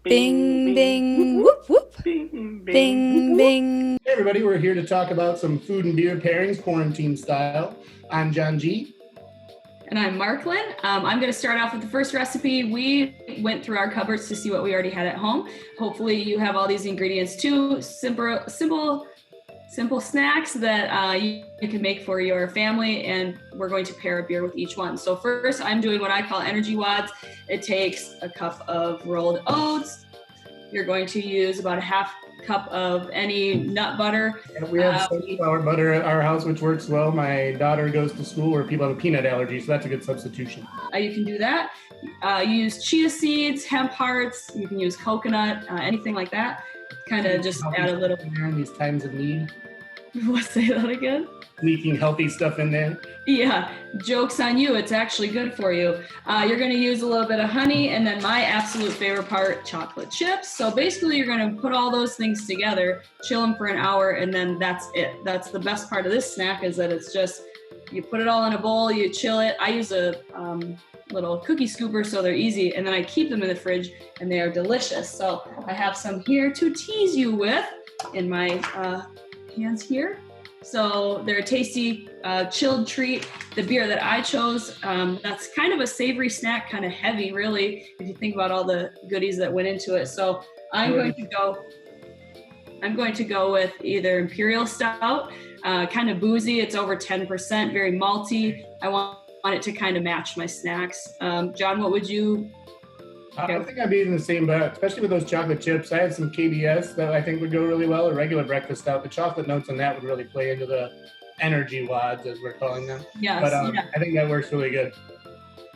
Bing, bing, whoop, whoop. Bing, Bing, whoop. bing. Hey everybody, we're here to talk about some food and beer pairings, quarantine style. I'm John G. And I'm Marklyn. I'm going to start off with the first recipe. We went through our cupboards to see what we already had at home. Hopefully you have all these ingredients too. Simple snacks that you can make for your family, and we're going to pair a beer with each one. So first, I'm doing what I call energy wads. It takes a cup of rolled oats. You're going to use about a half cup of any nut butter. We have sunflower butter at our house, which works well. My daughter goes to school where people have a peanut allergy, so that's a good substitution. You can do that. You use chia seeds, hemp hearts. You can use coconut, anything like that. Kind of just add a little. In these times of need. What, say that again? Sneaking healthy stuff in there. Yeah, joke's on you. It's actually good for you. You're going to use a little bit of honey, and then my absolute favorite part, chocolate chips. So basically you're going to put all those things together, chill them for an hour, and then that's it. That's the best part of this snack, is that it's just, you put it all in a bowl, you chill it. I use a little cookie scooper, so they're easy, and then I keep them in the fridge, and they are delicious. So I have some here to tease you with in my hands here. So they're a tasty chilled treat. The beer that I chose, that's kind of a savory snack, kind of heavy, really, if you think about all the goodies that went into it. So I'm going to go with either Imperial Stout, kind of boozy. It's over 10%, very malty. I want it to kind of match my snacks. John, what would you? I think I'd be in the same boat, especially with those chocolate chips. I have some KBS that I think would go really well, a regular breakfast stout. The chocolate notes on that would really play into the energy wads, as we're calling them. Yes, but I think that works really good.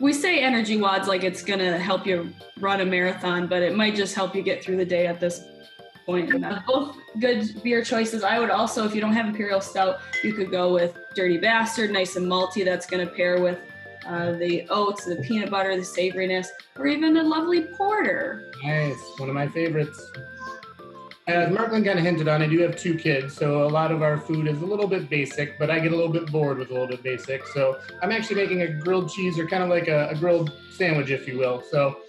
We say energy wads like it's going to help you run a marathon, but it might just help you get through the day at this point. Both good beer choices. I would also, if you don't have Imperial Stout, you could go with Dirty Bastard, nice and malty. That's going to pair with the oats, the peanut butter, the savoriness, or even a lovely porter. Nice, one of my favorites. As Marklyn kind of hinted on, I do have 2 kids, so a lot of our food is a little bit basic, but I get a little bit bored with a little bit basic. So I'm actually making a grilled cheese, or kind of like a grilled sandwich, if you will. So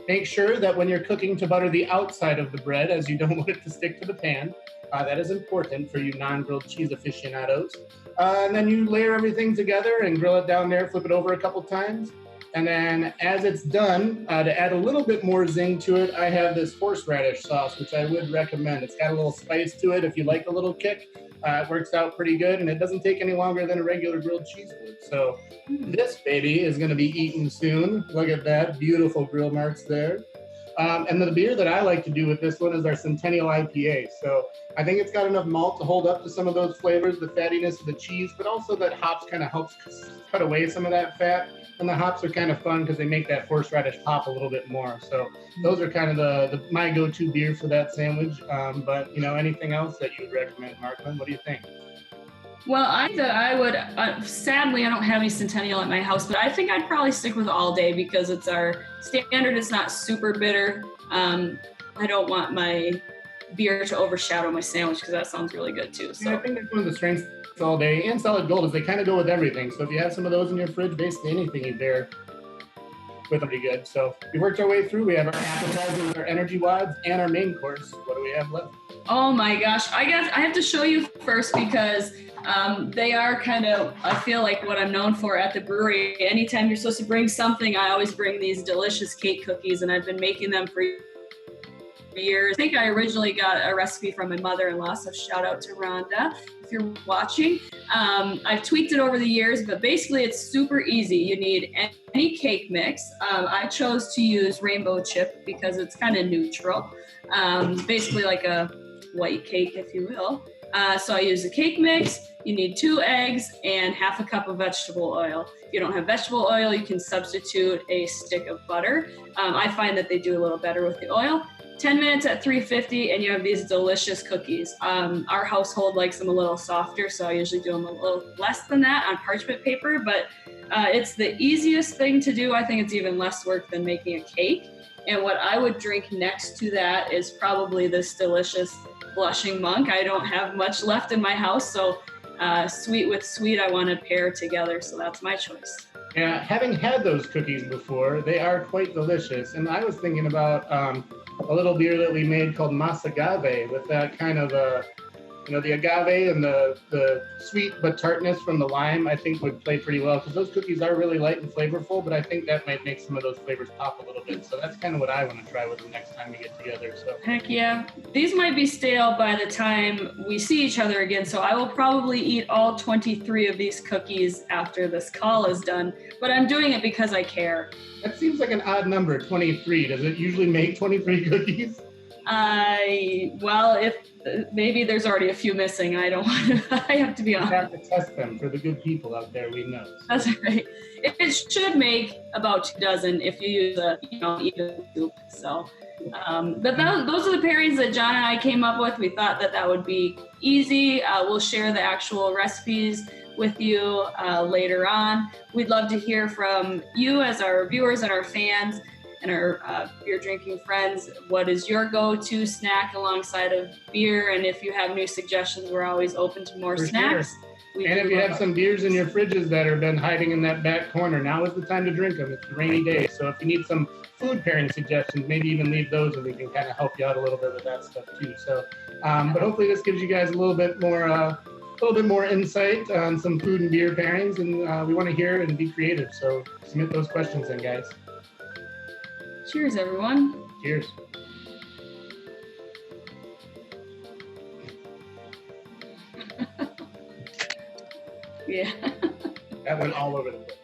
make sure that when you're cooking, to butter the outside of the bread, as you don't want it to stick to the pan. That is important for you non-grilled cheese aficionados. And then you layer everything together and grill it down there, flip it over a couple times. And then as it's done, to add a little bit more zing to it, I have this horseradish sauce, which I would recommend. It's got a little spice to it if you like a little kick. It works out pretty good, and it doesn't take any longer than a regular grilled cheese would. So this baby is going to be eaten soon. Look at that, beautiful grill marks there. And the beer that I like to do with this one is our Centennial IPA. So I think it's got enough malt to hold up to some of those flavors, the fattiness of the cheese, but also that hops kind of helps cut away some of that fat. And the hops are kind of fun because they make that horseradish pop a little bit more. So those are kind of my go-to beer for that sandwich. But, anything else that you would recommend, Marklyn? What do you think? Well, I would, sadly, I don't have any Centennial at my house, but I think I'd probably stick with All Day because it's our standard. It's not super bitter. I don't want my beer to overshadow my sandwich because that sounds really good too. So yeah, I think that's one of the strengths of All Day and Solid Gold is they kind of go with everything. So if you have some of those in your fridge, basically anything you pair with them be good. So we worked our way through. We have our appetizers, our energy wads, and our main course. What do we have left? Oh my gosh. I guess I have to show you first because they are kind of, I feel like, what I'm known for at the brewery. Anytime you're supposed to bring something, I always bring these delicious cake cookies, and I've been making them for years. I think I originally got a recipe from my mother-in-law, so shout out to Rhonda if you're watching. I've tweaked it over the years, but basically it's super easy. You need any cake mix. I chose to use rainbow chip because it's kind of neutral, basically like a white cake, if you will. So I use a cake mix. You need 2 eggs and half a cup of vegetable oil. If you don't have vegetable oil, you can substitute a stick of butter. I find that they do a little better with the oil. 10 minutes at 350 and you have these delicious cookies. Our household likes them a little softer, so I usually do them a little less than that on parchment paper, but it's the easiest thing to do. I think it's even less work than making a cake. And what I would drink next to that is probably this delicious Blushing Monk. I don't have much left in my house, so sweet with sweet I want to pair together, so that's my choice. Yeah, having had those cookies before, they are quite delicious. And I was thinking about a little beer that we made called Masagave with that kind of the agave and the sweet but tartness from the lime, I think would play pretty well because those cookies are really light and flavorful, but I think that might make some of those flavors pop a little bit. So that's kind of what I want to try with them next time we get together. So Heck yeah. These might be stale by the time we see each other again, so I will probably eat all 23 of these cookies after this call is done, but I'm doing it because I care. that seems like an odd number, 23. Does it usually make 23 cookies? Well, if maybe there's already a few missing, I don't want to, I have to be You honest. have to test them for the good people out there we know. That's right. It should make about 2 dozen if you use a, even scoop. So, but those are the pairings that John and I came up with. We thought that would be easy. We'll share the actual recipes with you later on. We'd love to hear from you as our viewers and our fans and our beer drinking friends. What is your go-to snack alongside of beer? And if you have new suggestions, we're always open to more For snacks. sure. We And do if you love have some beers in your fridges that have been hiding in that back corner, now is the time to drink them. It's a rainy day. So if you need some food pairing suggestions, maybe even leave those and we can kind of help you out a little bit with that stuff too. So, but hopefully this gives you guys a little bit more insight on some food and beer pairings. And we want to hear and be creative. So submit those questions in, guys. Cheers, everyone. Cheers. Yeah. That went all over the place.